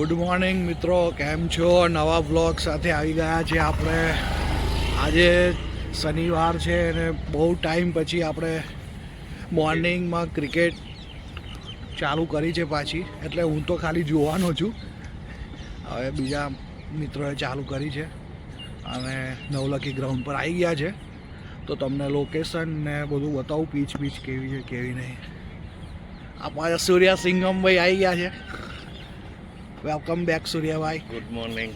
Good morning મિત્રો, કેમ છો? નવા બ્લોગ સાથે આવી ગયા છે આપણે. આજે શનિવાર છે અને બહુ ટાઈમ પછી આપણે મોર્નિંગમાં ક્રિકેટ ચાલુ કરી છે પાછી. એટલે હું તો ખાલી જોવાનો છું, હવે બીજા મિત્રોએ ચાલુ કરી છે અને નવલખી ગ્રાઉન્ડ પર આવી ગયા છે. તો તમને લોકેશન ને બધું બતાવું, પીચ કેવી છે કેવી નહીં. આપણા સૂર્યા સિંઘમભાઈ આવી ગયા છે. વેલકમ બેક સૂર્યાભાઈ. Good morning.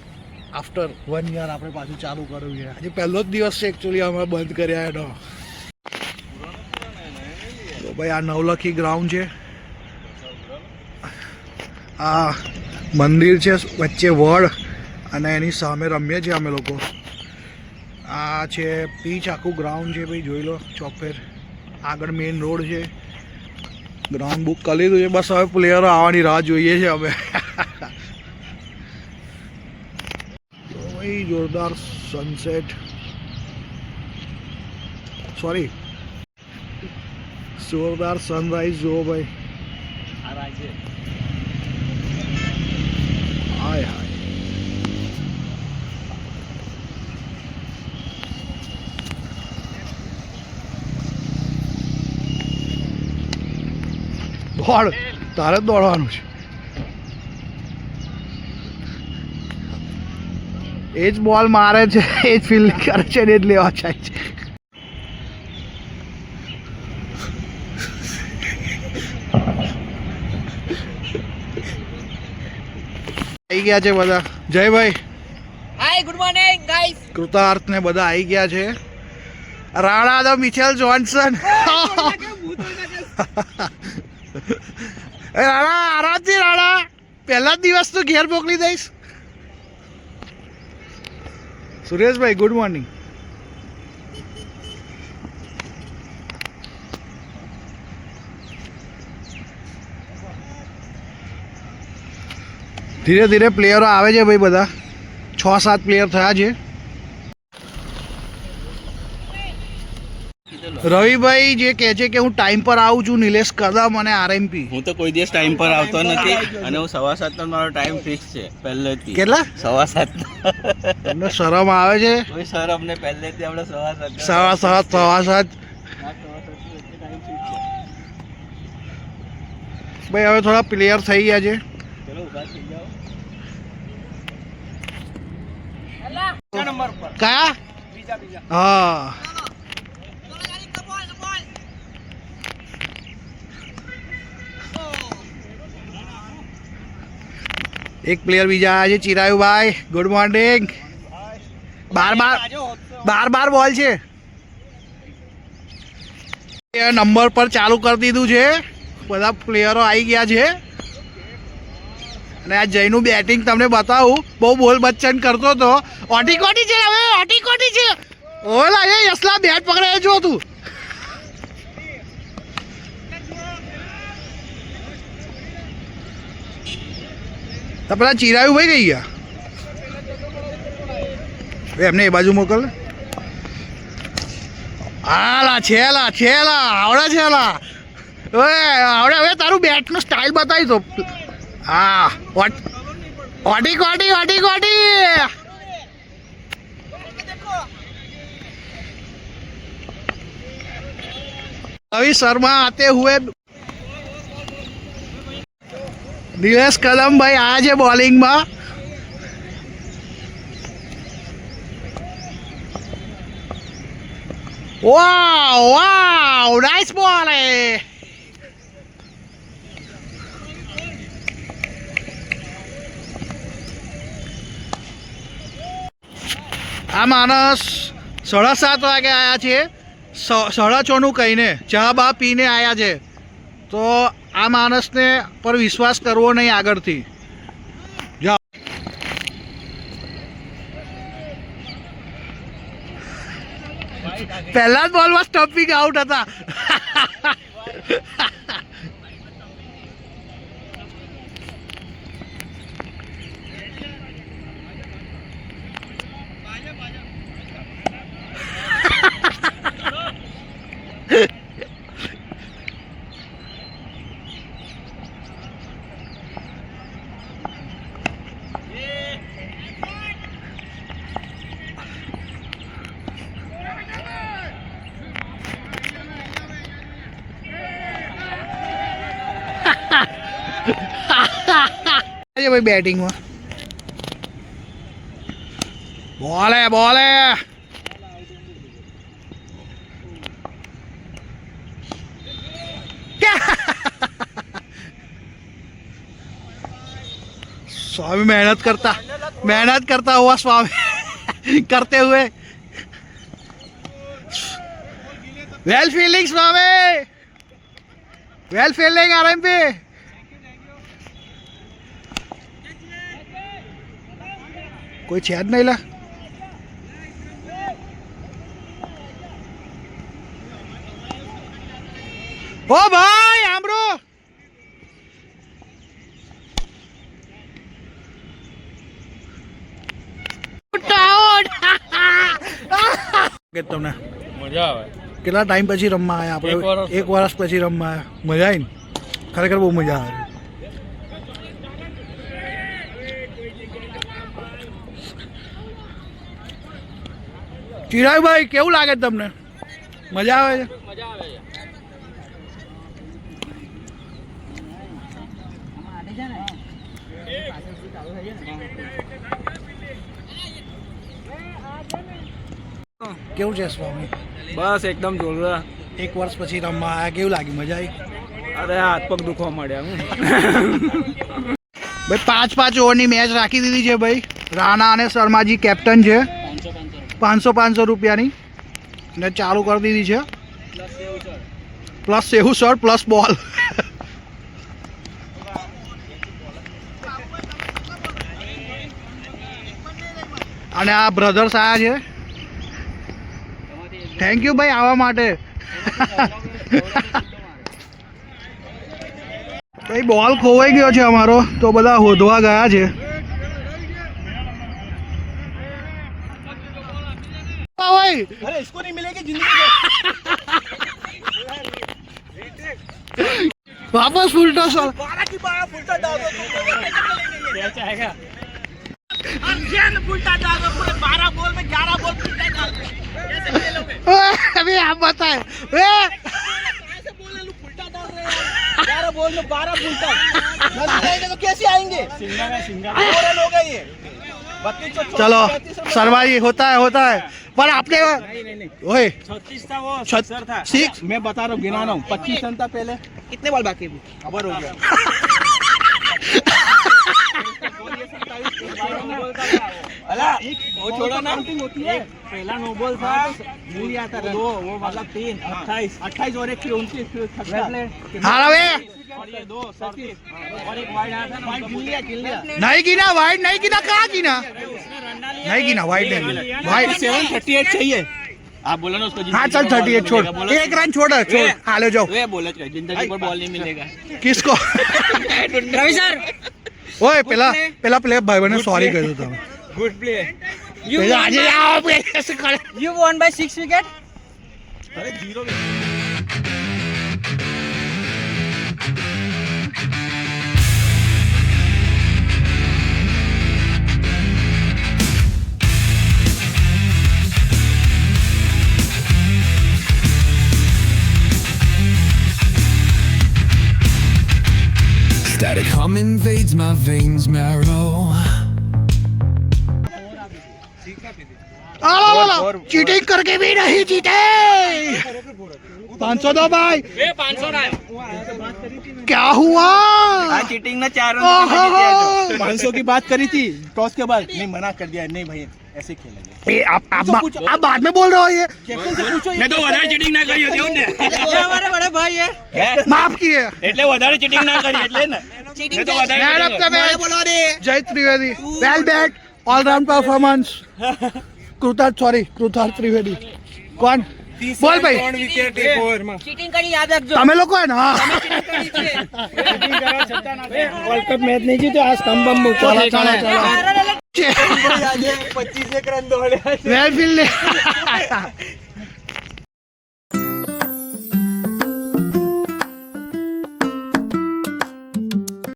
આફ્ટર 1 યર આપણે પાછું ચાલુ કર્યું છે. આજે પહેલો જ દિવસ છે એકચ્યુઅલી, અમે બંધ કર્યા એનો. તો ભાઈ આ નવલખી ગ્રાઉન્ડ છે. આ મંદિર છે વચ્ચે વડ, અને એની સામે રમીએ છીએ અમે લોકો. આ છે પીચ, આખું ગ્રાઉન્ડ છે ભાઈ, જોઈ લો. ચોફેર આગળ મેઇન રોડ છે. ગ્રાઉન્ડ બુક કરી લીધું છે, બસ હવે પ્લેયરો આવવાની રાહ જોઈએ છે અમે. ભાઈ જોરદાર સનસેટ, સોરી જોરદાર સનરાઈઝ જુઓ ભાઈ. હાય હાય. દોડ, તારે જ દોડવાનું છે. એ જ બોલ મારે છે, એ જ ફિલ્ડિંગ કરે છે ને એ જ લેવા જાય છે. આવી ગયા છે બધા. જયભાઈ, હાય, ગુડ મોર્નિંગ ગાઈસ. કૃતાર્થ ને બધા આવી ગયા છે. Rana the Mitchell Johnson. Rana આરામથી, રાણા પહેલા જ દિવસ તો ઘેર મોકલી દઈશ. Sureshbhai good morning. ધીરે ધીરે પ્લેયરો આવે છે ભાઈ, બધા 6-7 પ્લેયર થયા છે. રવિભાઈ જે કહે છે કે હું ટાઈમ પર આવું છું, નિલેશ કદમ અને આરએમપી. હું તો કોઈ દિવસ ટાઈમ પર આવતો નથી, અને હું 7:15 નો મારો ટાઈમ ફિક્સ છે પહેલેથી. કેટલા? 7:15. તમને શરમ આવે છે? કોઈ સર અમને પહેલેથી આપણે 7:15. 7:15 ભાઈ. હવે થોડા પ્લેયર થઈ ગયા છે. ચલો ઊભા થઈ જાઓ. નંબર પર કયા? બીજા હા, એક પ્લેયર બીજા આજે ચિરાયુભાઈ ગુડ મોર્નિંગ. 12 બોલ છે. નંબર પર ચાલુ કરી દીધું છે, બધા પ્લેયરો આવી ગયા છે. અને આ જયનું બેટિંગ તમને બતાવું, બહુ બોલ બચ્ચન કરતો હતો. ઓટીકોટી છે, હવે ઓટીકોટી છે. ઓલા એ યસલા બેટ પકડે જો તું. તો પેલા ચિરાયું ભાઈ ગઈ ગયા, એમને એ બાજુ મોકલ. હાલા છેલા છેલા આવડે છેલા. આવડે. હવે તારું બેટનો સ્ટાઇલ બતાવી તો. હા, ઓટી કોટી ઓટી કોટી. રવિ શર્મા આતે હુએ. નિલેશ કદમ ભાઈ આ છે બોલિંગમાં. વાવ વાવ, નાઇસ બોલ. આ માણસ 7:30 વાગે આવ્યા છે, 6:30 કહીને ચા બા પીને આવ્યા છે. તો આ માણસને પર વિશ્વાસ કરવો નહીં આગળથી. જાઓ. પહેલા જ બોલમાં સ્ટમ્પિંગ આઉટ હતા. ભાઈ બેટિંગમાં બોલે स्वामी मेहनत करता हुआ स्वामी करते हुए वेल फील्डिंग स्वामी वेल फील्डिंग आरएमपी कोई છે જ નહીં લા ઓ ભાઈ આમરો તમને મજા આવે કેટલા ટાઈમ પછી રમવા આવ્યા આપણે એક વર્ષ પછી રમવા આવ્યા મજા આવી ને ખરેખર બહુ મજા આવે ચિરાગભાઈ કેવું લાગે તમને મજા આવે છે કેવું છે સ્વામી બસ એકદમ જોરદાર એક વર્ષ પછી રમવા આવ્યા કેવું લાગ્યું મજા આવી અરે હાથ પગ દુખવા મળ્યા ભાઈ 5 ઓવરની મેચ રાખી દીધી છે ભાઈ રાણા અને શર્માજી કેપ્ટન છે 500 રૂપિયાની ને ચાલુ કરી દીધી છે પ્લસ સેવું શોટ પ્લસ બોલ અને આ બ્રધર્સ આવ્યા છે થેન્ક યુ ભાઈ આવવા માટે ભાઈ બોલ ખોવાઈ ગયો છે અમારો તો બધા શોધવા ગયા છે भाई अरे इसको नहीं मिलेगी जिंदगी वापस उल्टा सर 12 की 12 फुलटा डाल दो क्या चाहेगा अर्जेंट फुलटा डाल दो पूरे 12 बॉल में 11 बॉल फुलटा डाल दो कैसे खेलोगे अभी आप बताएं ऐसे बोल रहे फुलटा डाल रहे हैं 11 बॉल में 12 फुलटा नहीं आएंगे तो कैसे आएंगे सिंगा हो गए ये चलो शर्मा जी होता है पर आपने ओए 36 था वो 70 था 6 मैं बता रहा हूँ गिना रहा हूँ 25 रन था पहले कितने बॉल बाकी है खबर हो गया अला वो छोड़ो ना होती है पहला नो बॉल था मिल गया था दो वो मतलब 3 28 और एक फिर 29 फिर 36 हां वे और ये दो 37 और एक वाइड आया था ना वाइड गिन लिया नहीं गिना वाइड नहीं गिना कहाँ गिना नहीं गिना वाइड नहीं गिना वाइड 738 चाहिए आप बोलो ना उसको हाँ चल 38 छोड़ एक रन छोड़ हालो जाओ वे बोले जिंदगी पर बॉल नहीं मिलेगा किसको रवि सर ओए પેલા પ્લે ભાઈ બને સોરી કહ્યું તમે गुड प्ले આજે આવો પ્લે કરે You won by 6 wicket. અરે 0 Static hum invades my veins marrow. Cheating करके भी नहीं जीते 500 दो भाई 500 ना क्या हुआ चीटिंग ना 4 ओहो। 500 की बात करी थी टॉस के बाद नहीं मना कर दिया नहीं भाई ऐसे खेलेंगे आप बाद में बोल रहे हो ये कैप्टन से पूछो मैं तो વધારે ચીટિંગ ના કરી હતી ને हमारे बड़े भाई है माफ किए એટલે વધારે ચીટિંગ ના કરી એટલે ને ચીટિંગ તો વધારે मैन ऑफ द मैच बोलो रे जय Trivedi well bat all round performance कृतार्थ त्रिवेदी कौन बोल भाई ચીટિંગ કરી યાદ રાખજો તમે લોકો હે ના વર્લ્ડ કપ મેચ નહીં જીત્યો આ સ્તંભમ મૂકો चलो 25 रन दौड़े वेल फील्ड